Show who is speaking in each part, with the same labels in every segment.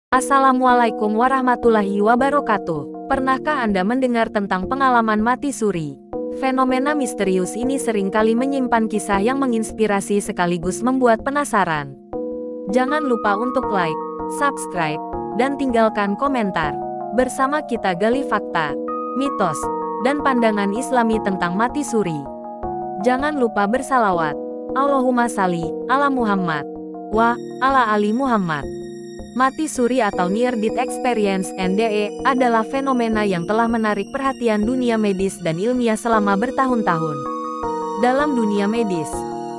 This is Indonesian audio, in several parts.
Speaker 1: Assalamualaikum warahmatullahi wabarakatuh. Pernahkah Anda mendengar tentang pengalaman mati suri? Fenomena misterius ini seringkali menyimpan kisah yang menginspirasi sekaligus membuat penasaran. Jangan lupa untuk like, subscribe, dan tinggalkan komentar. Bersama kita gali fakta, mitos, dan pandangan Islami tentang mati suri. Jangan lupa bersalawat. Allahumma shalli ala Muhammad wa ala ali Muhammad. Mati suri atau Near-Death Experience (NDE) adalah fenomena yang telah menarik perhatian dunia medis dan ilmiah selama bertahun-tahun. Dalam dunia medis,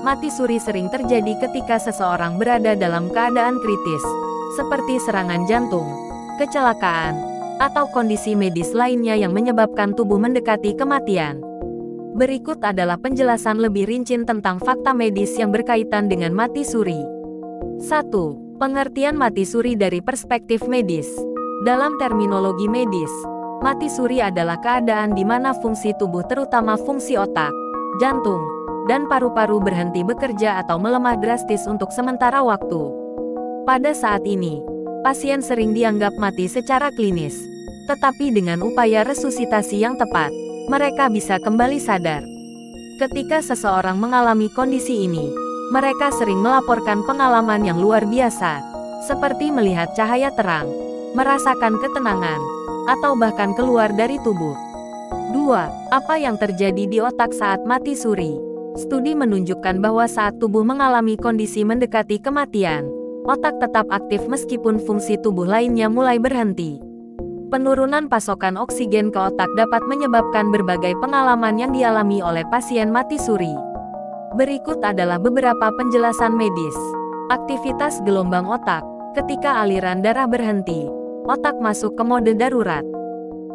Speaker 1: mati suri sering terjadi ketika seseorang berada dalam keadaan kritis, seperti serangan jantung, kecelakaan, atau kondisi medis lainnya yang menyebabkan tubuh mendekati kematian. Berikut adalah penjelasan lebih rinci tentang fakta medis yang berkaitan dengan mati suri. 1. Pengertian mati suri dari perspektif medis. Dalam terminologi medis, mati suri adalah keadaan di mana fungsi tubuh terutama fungsi otak, jantung, dan paru-paru berhenti bekerja atau melemah drastis untuk sementara waktu. Pada saat ini, pasien sering dianggap mati secara klinis, tetapi dengan upaya resusitasi yang tepat, mereka bisa kembali sadar. Ketika seseorang mengalami kondisi ini, mereka sering melaporkan pengalaman yang luar biasa, seperti melihat cahaya terang, merasakan ketenangan, atau bahkan keluar dari tubuh. 2. Apa yang terjadi di otak saat mati suri? Studi menunjukkan bahwa saat tubuh mengalami kondisi mendekati kematian, otak tetap aktif meskipun fungsi tubuh lainnya mulai berhenti. Penurunan pasokan oksigen ke otak dapat menyebabkan berbagai pengalaman yang dialami oleh pasien mati suri. Berikut adalah beberapa penjelasan medis. Aktivitas gelombang otak. Ketika aliran darah berhenti, otak masuk ke mode darurat.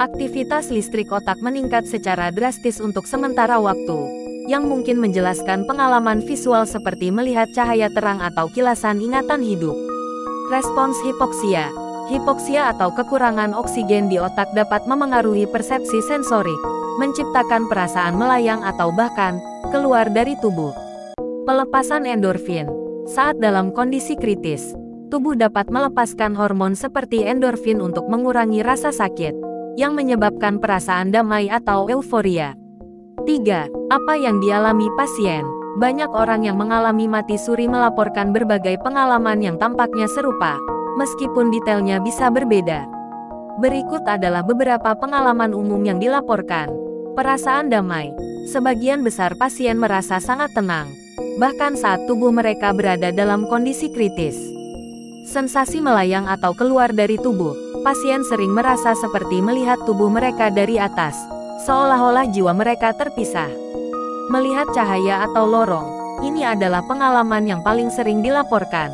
Speaker 1: Aktivitas listrik otak meningkat secara drastis untuk sementara waktu, yang mungkin menjelaskan pengalaman visual seperti melihat cahaya terang atau kilasan ingatan hidup. Respons hipoksia. Hipoksia atau kekurangan oksigen di otak dapat memengaruhi persepsi sensorik, menciptakan perasaan melayang atau bahkan keluar dari tubuh. Pelepasan endorfin. Saat dalam kondisi kritis, tubuh dapat melepaskan hormon seperti endorfin untuk mengurangi rasa sakit, yang menyebabkan perasaan damai atau euforia. 3. Apa yang dialami pasien? Banyak orang yang mengalami mati suri melaporkan berbagai pengalaman yang tampaknya serupa, meskipun detailnya bisa berbeda. Berikut adalah beberapa pengalaman umum yang dilaporkan. Perasaan damai. Sebagian besar pasien merasa sangat tenang, bahkan saat tubuh mereka berada dalam kondisi kritis. Sensasi melayang atau keluar dari tubuh. Pasien sering merasa seperti melihat tubuh mereka dari atas, seolah-olah jiwa mereka terpisah. Melihat cahaya atau lorong. Ini adalah pengalaman yang paling sering dilaporkan.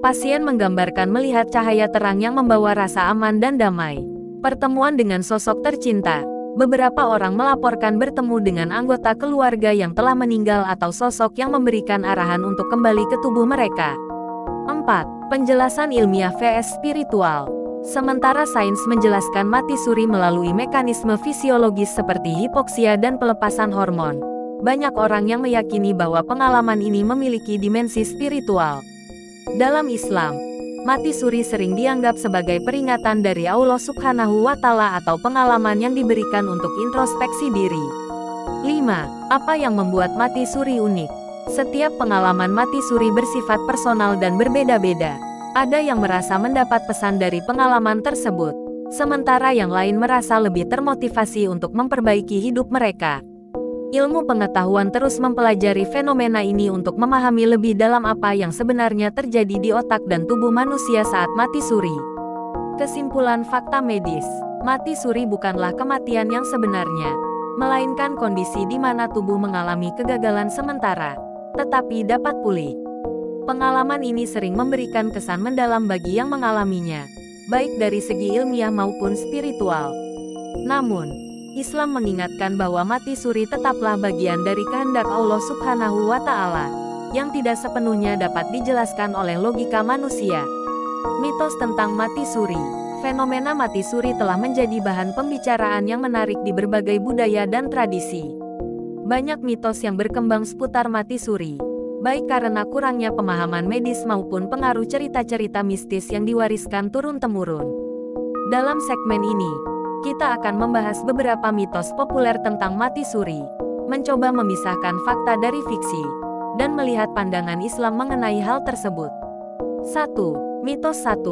Speaker 1: Pasien menggambarkan melihat cahaya terang yang membawa rasa aman dan damai. Pertemuan dengan sosok tercinta. Beberapa orang melaporkan bertemu dengan anggota keluarga yang telah meninggal atau sosok yang memberikan arahan untuk kembali ke tubuh mereka. 4. Penjelasan ilmiah vs spiritual. Sementara sains menjelaskan mati suri melalui mekanisme fisiologis seperti hipoksia dan pelepasan hormon, banyak orang yang meyakini bahwa pengalaman ini memiliki dimensi spiritual. Dalam Islam, mati suri sering dianggap sebagai peringatan dari Allah Subhanahu wa Ta'ala atau pengalaman yang diberikan untuk introspeksi diri. 5. Apa yang membuat mati suri unik? Setiap pengalaman mati suri bersifat personal dan berbeda-beda. Ada yang merasa mendapat pesan dari pengalaman tersebut, sementara yang lain merasa lebih termotivasi untuk memperbaiki hidup mereka. Ilmu pengetahuan terus mempelajari fenomena ini untuk memahami lebih dalam apa yang sebenarnya terjadi di otak dan tubuh manusia saat mati suri. Kesimpulan fakta medis. Mati suri bukanlah kematian yang sebenarnya, melainkan kondisi di mana tubuh mengalami kegagalan sementara, tetapi dapat pulih. Pengalaman ini sering memberikan kesan mendalam bagi yang mengalaminya, baik dari segi ilmiah maupun spiritual. Namun, Islam mengingatkan bahwa mati suri tetaplah bagian dari kehendak Allah Subhanahu wa Ta'ala, yang tidak sepenuhnya dapat dijelaskan oleh logika manusia. Mitos tentang mati suri. Fenomena mati suri telah menjadi bahan pembicaraan yang menarik di berbagai budaya dan tradisi. Banyak mitos yang berkembang seputar mati suri. baik karena kurangnya pemahaman medis maupun pengaruh cerita-cerita mistis yang diwariskan turun-temurun. Dalam segmen ini, kita akan membahas beberapa mitos populer tentang mati suri, mencoba memisahkan fakta dari fiksi, dan melihat pandangan Islam mengenai hal tersebut. 1. Mitos 1.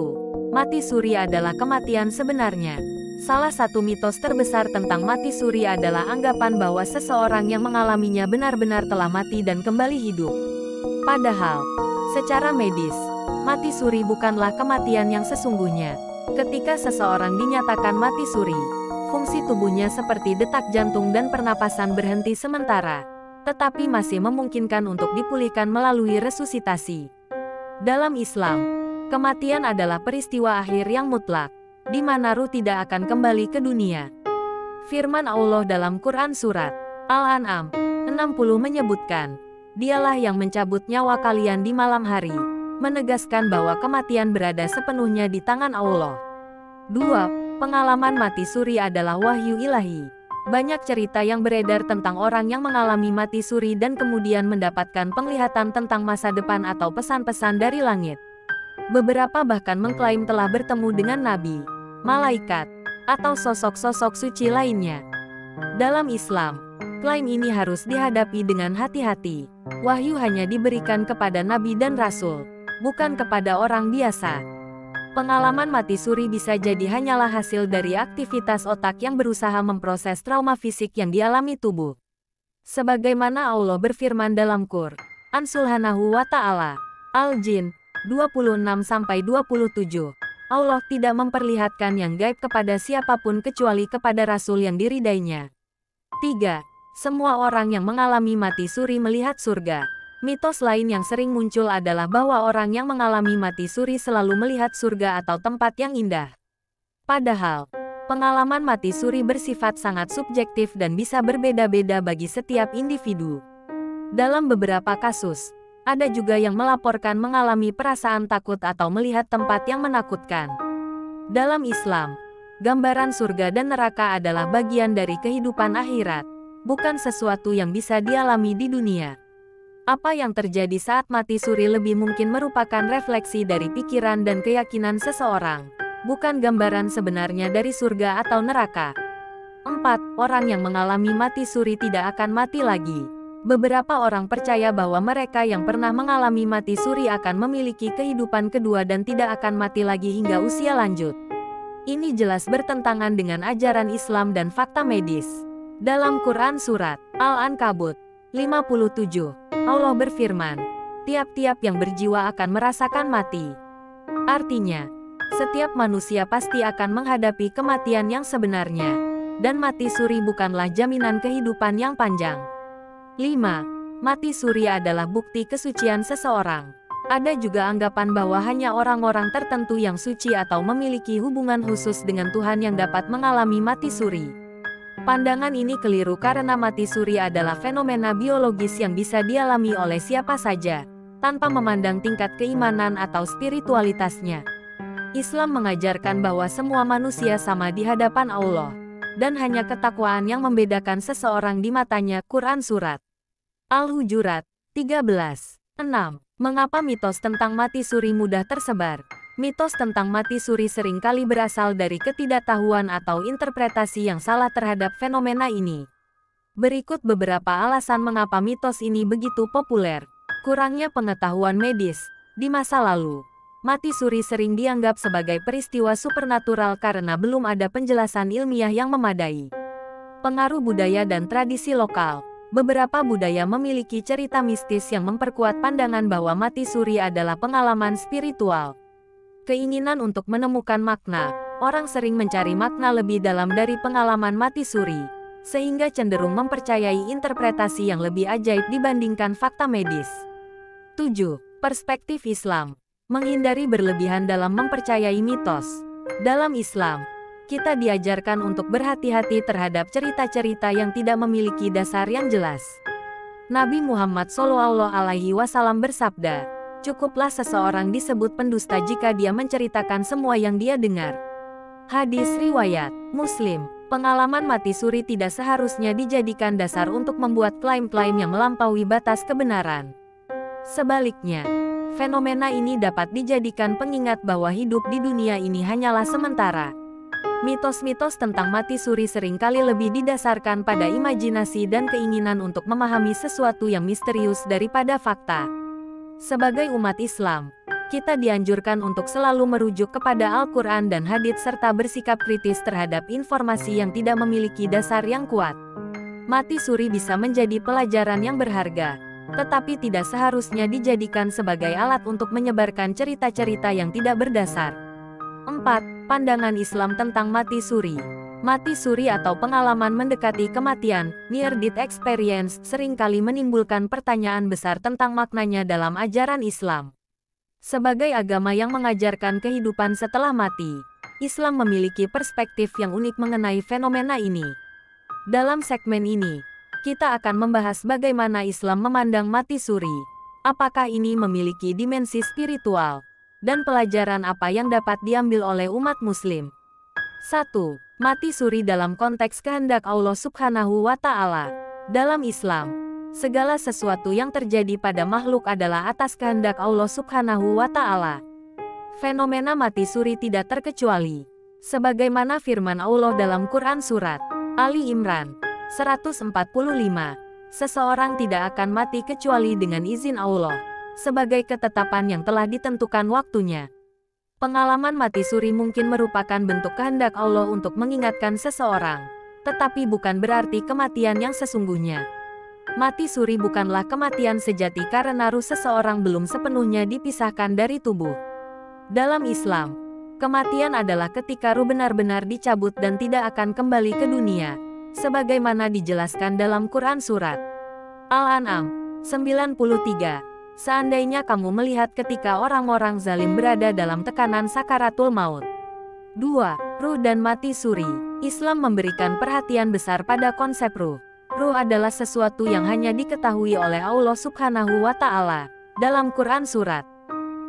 Speaker 1: Mati suri adalah kematian sebenarnya. Salah satu mitos terbesar tentang mati suri adalah anggapan bahwa seseorang yang mengalaminya benar-benar telah mati dan kembali hidup. Padahal, secara medis, mati suri bukanlah kematian yang sesungguhnya. Ketika seseorang dinyatakan mati suri, fungsi tubuhnya seperti detak jantung dan pernapasan berhenti sementara, tetapi masih memungkinkan untuk dipulihkan melalui resusitasi. Dalam Islam, kematian adalah peristiwa akhir yang mutlak, di mana ruh tidak akan kembali ke dunia. Firman Allah dalam Quran Surat Al-An'am 60 menyebutkan, "Dialah yang mencabut nyawa kalian di malam hari," menegaskan bahwa kematian berada sepenuhnya di tangan Allah. 2. Pengalaman mati suri adalah wahyu ilahi. Banyak cerita yang beredar tentang orang yang mengalami mati suri dan kemudian mendapatkan penglihatan tentang masa depan atau pesan-pesan dari langit. Beberapa bahkan mengklaim telah bertemu dengan nabi, malaikat, atau sosok-sosok suci lainnya. Dalam Islam, klaim ini harus dihadapi dengan hati-hati. Wahyu hanya diberikan kepada nabi dan rasul, bukan kepada orang biasa. Pengalaman mati suri bisa jadi hanyalah hasil dari aktivitas otak yang berusaha memproses trauma fisik yang dialami tubuh. Sebagaimana Allah berfirman dalam Quran Subhanahu wa Ta'ala, Al-Jin 26-27, Allah tidak memperlihatkan yang gaib kepada siapapun kecuali kepada Rasul yang diridainya. 3. Semua orang yang mengalami mati suri melihat surga. Mitos lain yang sering muncul adalah bahwa orang yang mengalami mati suri selalu melihat surga atau tempat yang indah. Padahal, pengalaman mati suri bersifat sangat subjektif dan bisa berbeda-beda bagi setiap individu. Dalam beberapa kasus, ada juga yang melaporkan mengalami perasaan takut atau melihat tempat yang menakutkan. Dalam Islam, gambaran surga dan neraka adalah bagian dari kehidupan akhirat, bukan sesuatu yang bisa dialami di dunia. Apa yang terjadi saat mati suri lebih mungkin merupakan refleksi dari pikiran dan keyakinan seseorang, bukan gambaran sebenarnya dari surga atau neraka. 4. Orang yang mengalami mati suri tidak akan mati lagi. Beberapa orang percaya bahwa mereka yang pernah mengalami mati suri akan memiliki kehidupan kedua dan tidak akan mati lagi hingga usia lanjut. Ini jelas bertentangan dengan ajaran Islam dan fakta medis. Dalam Quran Surat Al-Ankabut 57, Allah berfirman, "Tiap-tiap yang berjiwa akan merasakan mati." Artinya, setiap manusia pasti akan menghadapi kematian yang sebenarnya, dan mati suri bukanlah jaminan kehidupan yang panjang. 5. Mati suri adalah bukti kesucian seseorang. Ada juga anggapan bahwa hanya orang-orang tertentu yang suci atau memiliki hubungan khusus dengan Tuhan yang dapat mengalami mati suri. Pandangan ini keliru karena mati suri adalah fenomena biologis yang bisa dialami oleh siapa saja, tanpa memandang tingkat keimanan atau spiritualitasnya. Islam mengajarkan bahwa semua manusia sama di hadapan Allah, dan hanya ketakwaan yang membedakan seseorang di matanya. Quran Surat Al-Hujurat 13. 6. Mengapa mitos tentang mati suri mudah tersebar? Mitos tentang mati suri seringkali berasal dari ketidaktahuan atau interpretasi yang salah terhadap fenomena ini. Berikut beberapa alasan mengapa mitos ini begitu populer. Kurangnya pengetahuan medis. Di masa lalu, mati suri sering dianggap sebagai peristiwa supernatural karena belum ada penjelasan ilmiah yang memadai. Pengaruh budaya dan tradisi lokal. Beberapa budaya memiliki cerita mistis yang memperkuat pandangan bahwa mati suri adalah pengalaman spiritual. Keinginan untuk menemukan makna. Orang sering mencari makna lebih dalam dari pengalaman mati suri, sehingga cenderung mempercayai interpretasi yang lebih ajaib dibandingkan fakta medis. 7. Perspektif Islam. Menghindari berlebihan dalam mempercayai mitos. Dalam Islam, kita diajarkan untuk berhati-hati terhadap cerita-cerita yang tidak memiliki dasar yang jelas. Nabi Muhammad SAW bersabda, "Cukuplah seseorang disebut pendusta jika dia menceritakan semua yang dia dengar." Hadis riwayat Muslim. Pengalaman mati suri tidak seharusnya dijadikan dasar untuk membuat klaim-klaim yang melampaui batas kebenaran. Sebaliknya, fenomena ini dapat dijadikan pengingat bahwa hidup di dunia ini hanyalah sementara. Mitos-mitos tentang mati suri seringkali lebih didasarkan pada imajinasi dan keinginan untuk memahami sesuatu yang misterius daripada fakta. Sebagai umat Islam, kita dianjurkan untuk selalu merujuk kepada Al-Quran dan hadits serta bersikap kritis terhadap informasi yang tidak memiliki dasar yang kuat. Mati suri bisa menjadi pelajaran yang berharga, tetapi tidak seharusnya dijadikan sebagai alat untuk menyebarkan cerita-cerita yang tidak berdasar. 4. Pandangan Islam tentang mati suri. Mati suri atau pengalaman mendekati kematian, near-death experience, seringkali menimbulkan pertanyaan besar tentang maknanya dalam ajaran Islam. Sebagai agama yang mengajarkan kehidupan setelah mati, Islam memiliki perspektif yang unik mengenai fenomena ini. Dalam segmen ini, kita akan membahas bagaimana Islam memandang mati suri, apakah ini memiliki dimensi spiritual, dan pelajaran apa yang dapat diambil oleh umat Muslim. 1. Mati suri dalam konteks kehendak Allah Subhanahu wa Ta'ala. Dalam Islam, segala sesuatu yang terjadi pada makhluk adalah atas kehendak Allah Subhanahu wa Ta'ala. Fenomena mati suri tidak terkecuali, sebagaimana firman Allah dalam Quran Surat Ali Imran 145, seseorang tidak akan mati kecuali dengan izin Allah, sebagai ketetapan yang telah ditentukan waktunya. Pengalaman mati suri mungkin merupakan bentuk kehendak Allah untuk mengingatkan seseorang, tetapi bukan berarti kematian yang sesungguhnya. Mati suri bukanlah kematian sejati karena ruh seseorang belum sepenuhnya dipisahkan dari tubuh. Dalam Islam, kematian adalah ketika ruh benar-benar dicabut dan tidak akan kembali ke dunia, sebagaimana dijelaskan dalam Quran Surat Al-An'am 93. Seandainya kamu melihat ketika orang-orang zalim berada dalam tekanan sakaratul maut. 2. Ruh dan mati suri. Islam memberikan perhatian besar pada konsep ruh. Ruh adalah sesuatu yang hanya diketahui oleh Allah Subhanahu wa Ta'ala. Dalam Quran Surat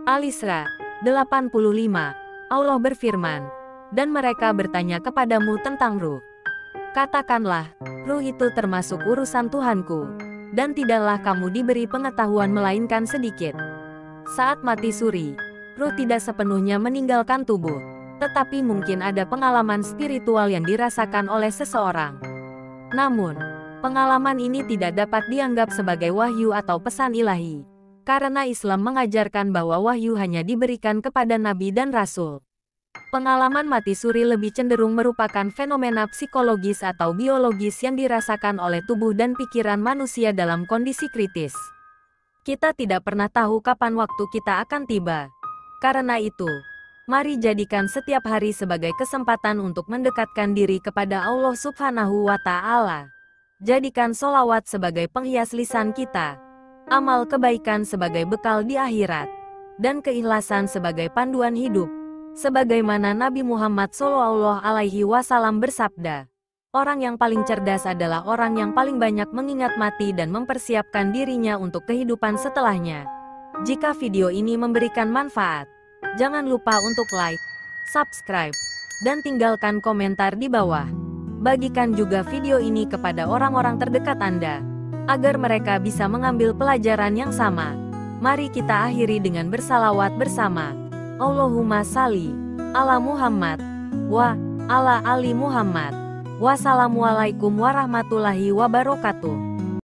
Speaker 1: Al-Isra 85, Allah berfirman, "Dan mereka bertanya kepadamu tentang ruh. Katakanlah, ruh itu termasuk urusan Tuhanku, dan tidaklah kamu diberi pengetahuan melainkan sedikit." Saat mati suri, ruh tidak sepenuhnya meninggalkan tubuh, tetapi mungkin ada pengalaman spiritual yang dirasakan oleh seseorang. Namun, pengalaman ini tidak dapat dianggap sebagai wahyu atau pesan ilahi, karena Islam mengajarkan bahwa wahyu hanya diberikan kepada nabi dan rasul. Pengalaman mati suri lebih cenderung merupakan fenomena psikologis atau biologis yang dirasakan oleh tubuh dan pikiran manusia dalam kondisi kritis. Kita tidak pernah tahu kapan waktu kita akan tiba. Karena itu, mari jadikan setiap hari sebagai kesempatan untuk mendekatkan diri kepada Allah Subhanahu wa Ta'ala. Jadikan sholawat sebagai penghias lisan kita, amal kebaikan sebagai bekal di akhirat, dan keikhlasan sebagai panduan hidup. Sebagaimana Nabi Muhammad SAW bersabda, orang yang paling cerdas adalah orang yang paling banyak mengingat mati dan mempersiapkan dirinya untuk kehidupan setelahnya. Jika video ini memberikan manfaat, jangan lupa untuk like, subscribe, dan tinggalkan komentar di bawah. Bagikan juga video ini kepada orang-orang terdekat Anda, agar mereka bisa mengambil pelajaran yang sama. Mari kita akhiri dengan bersalawat bersama. Allahumma salli ala Muhammad wa ala ali Muhammad. Wassalamualaikum warahmatullahi wabarakatuh.